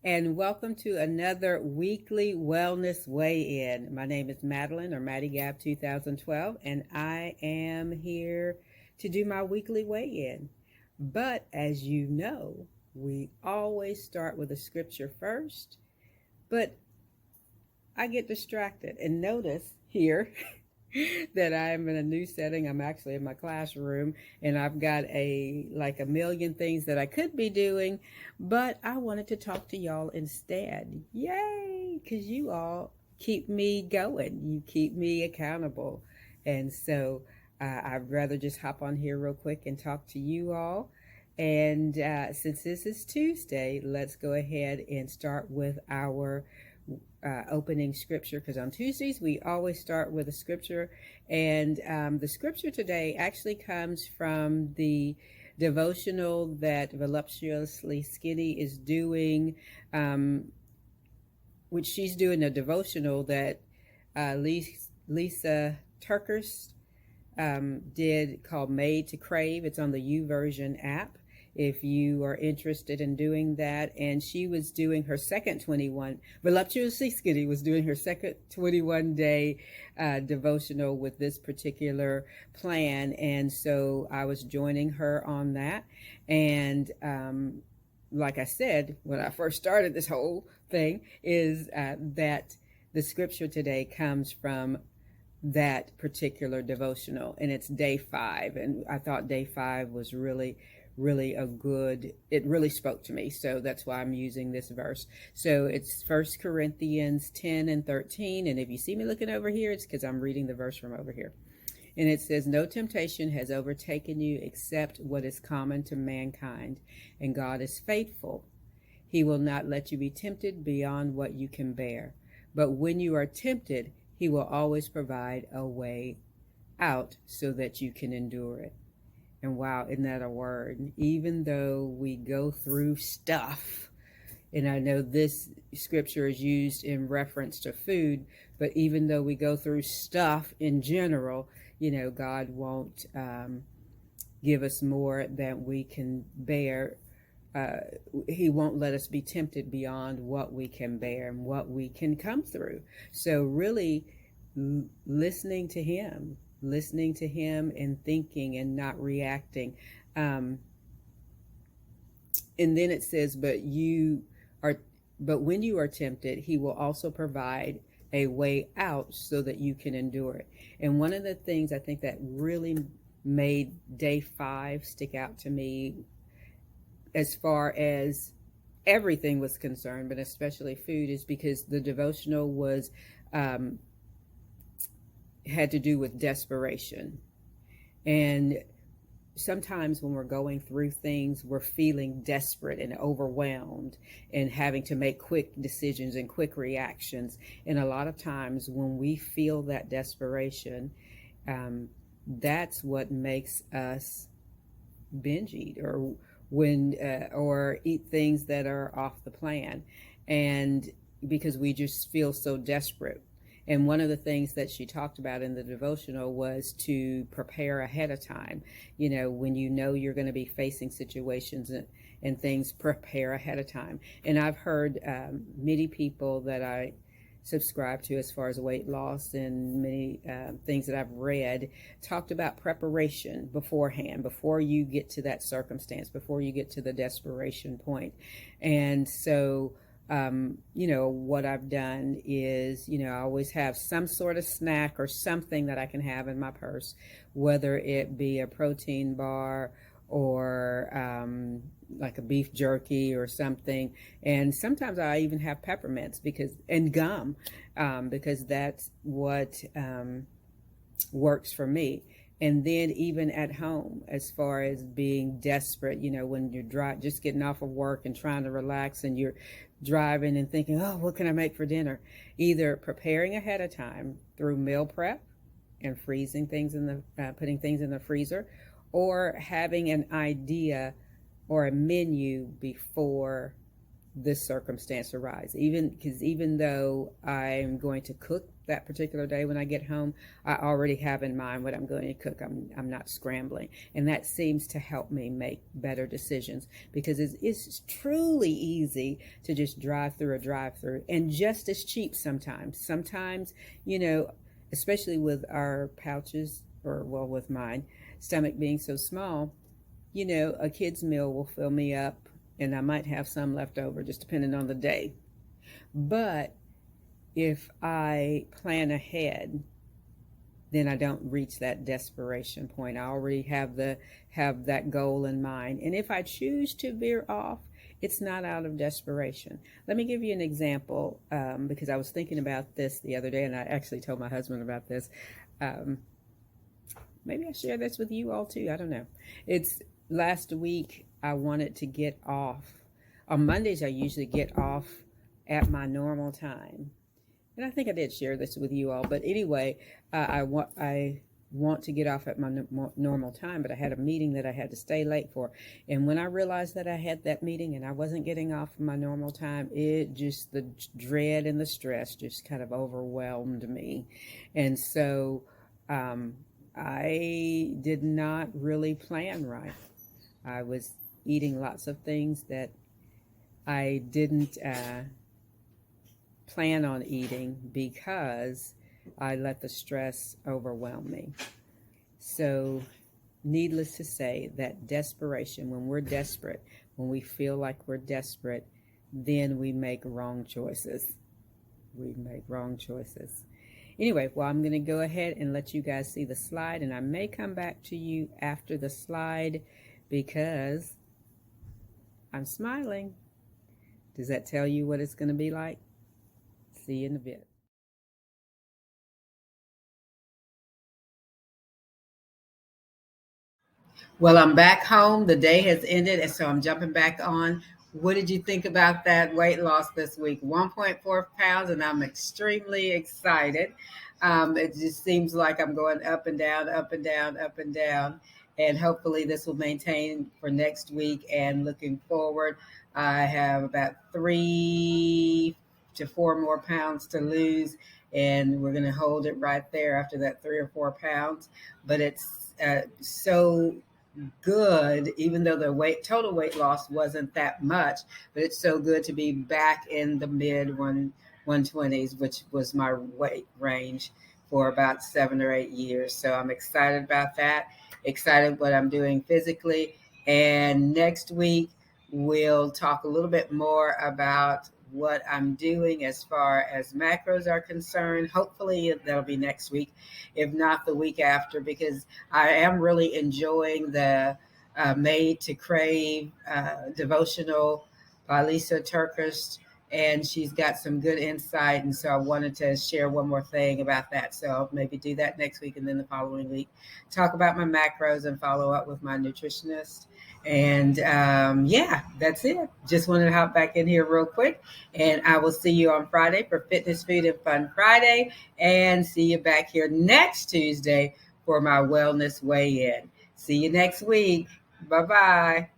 and welcome to another weekly wellness weigh-in. My name is Madeline, or Maddie Gab 2012, and I am here to do my weekly weigh-in. But as you know, we always start with a scripture first, but I get distracted and notice here that I'm in a new setting. I'm actually in my classroom and I've got a million things that I could be doing, but I wanted to talk to y'all instead. Yay! Because you all keep me going. You keep me accountable. And so I'd rather just hop on here real quick and talk to you all. And since this is Tuesday, let's go ahead and start with our opening scripture, because on Tuesdays we always start with a scripture, and the scripture today actually comes from the devotional that Voluptuously Skinny is doing, which she's doing a devotional that Lisa Turkers did, called Made to Crave. It's on the YouVersion app if you are interested in doing that. And she was doing her second 21, Voluptuously Skinny was doing her second 21-day devotional with this particular plan. And so I was joining her on that. And like I said, when I first started this whole thing, is that the scripture today comes from that particular devotional, and it's day 5. And I thought day 5 was really a good, it really spoke to me. So that's why I'm using this verse. So it's 1 Corinthians 10 and 13. And if you see me looking over here, it's because I'm reading the verse from over here. And it says, "No temptation has overtaken you except what is common to mankind. And God is faithful. He will not let you be tempted beyond what you can bear. But when you are tempted, He will always provide a way out so that you can endure it." And wow, isn't that a word? Even though we go through stuff, and I know this scripture is used in reference to food, but even though we go through stuff in general, God won't give us more than we can bear. He won't let us be tempted beyond what we can bear and what we can come through. So really listening to Him and thinking and not reacting. And then it says, but when you are tempted, He will also provide a way out so that you can endure it. And one of the things I think that really made day 5 stick out to me, as far as everything was concerned, but especially food, is because the devotional was had to do with desperation. And sometimes when we're going through things, we're feeling desperate and overwhelmed and having to make quick decisions and quick reactions. And a lot of times when we feel that desperation, that's what makes us binge eat or eat things that are off the plan, and because we just feel so desperate. And one of the things that she talked about in the devotional was to prepare ahead of time. When you're going to be facing situations and things, prepare ahead of time. And I've heard many people that I subscribe to as far as weight loss, and many things that I've read, talked about preparation beforehand, before you get to that circumstance, before you get to the desperation point. And so what I've done is, I always have some sort of snack or something that I can have in my purse, whether it be a protein bar or like a beef jerky or something. And sometimes I even have peppermints and gum, because that's what works for me. And then even at home, as far as being desperate, when you're just getting off of work and trying to relax, and you're driving and thinking, oh, what can I make for dinner? Either preparing ahead of time through meal prep and freezing things putting things in the freezer, or having an idea or a menu before this circumstance arises. Even though I'm going to cook that particular day when I get home, I already have in mind what I'm going to cook. I'm not scrambling. And that seems to help me make better decisions because it's truly easy to just drive through a drive through and just as cheap sometimes. Sometimes, you know, especially with our pouches or, well, with mine, stomach being so small, you know, a kid's meal will fill me up and I might have some left over just depending on the day. But if I plan ahead, then I don't reach that desperation point. I already have that goal in mind. And if I choose to veer off, it's not out of desperation. Let me give you an example because I was thinking about this the other day, and I actually told my husband about this. Maybe I share this with you all too. I don't know. It's last week I wanted to get off. On Mondays, I usually get off at my normal time. And I think I did share this with you all. But anyway, I want to get off at my normal time, but I had a meeting that I had to stay late for. And when I realized that I had that meeting and I wasn't getting off my normal time, it just, the dread and the stress just kind of overwhelmed me. And so I did not really plan right. I was eating lots of things that I didn't plan on eating because I let the stress overwhelm me. So, needless to say, that desperation, when we're desperate, when we feel like we're desperate, then we make wrong choices. We make wrong choices. Anyway, well, I'm going to go ahead and let you guys see the slide, and I may come back to you after the slide because I'm smiling. Does that tell you what it's going to be like? See you in a bit. Well, I'm back home. The day has ended, and so I'm jumping back on. What did you think about that weight loss this week? 1.4 pounds, and I'm extremely excited. It just seems like I'm going up and down, up and down, up and down. And hopefully, this will maintain for next week. And looking forward, I have about 3 to 4 more pounds to lose, and we're going to hold it right there after that 3 or 4 pounds. But it's so good, even though the total weight loss wasn't that much, but it's so good to be back in the mid 120s, which was my weight range for about 7 or 8 years. So I'm excited about that, excited what I'm doing physically. And next week, we'll talk a little bit more about what I'm doing as far as macros are concerned. Hopefully that'll be next week, if not the week after, because I am really enjoying the Made to Crave devotional by Lisa Turkish, and she's got some good insight. And so I wanted to share one more thing about that. So I'll maybe do that next week, and then the following week talk about my macros and follow up with my nutritionist. And yeah, that's it. Just wanted to hop back in here real quick. And I will see you on Friday for Fitness, Food, and Fun Friday. And see you back here next Tuesday for my Wellness Weigh In. See you next week. Bye-bye.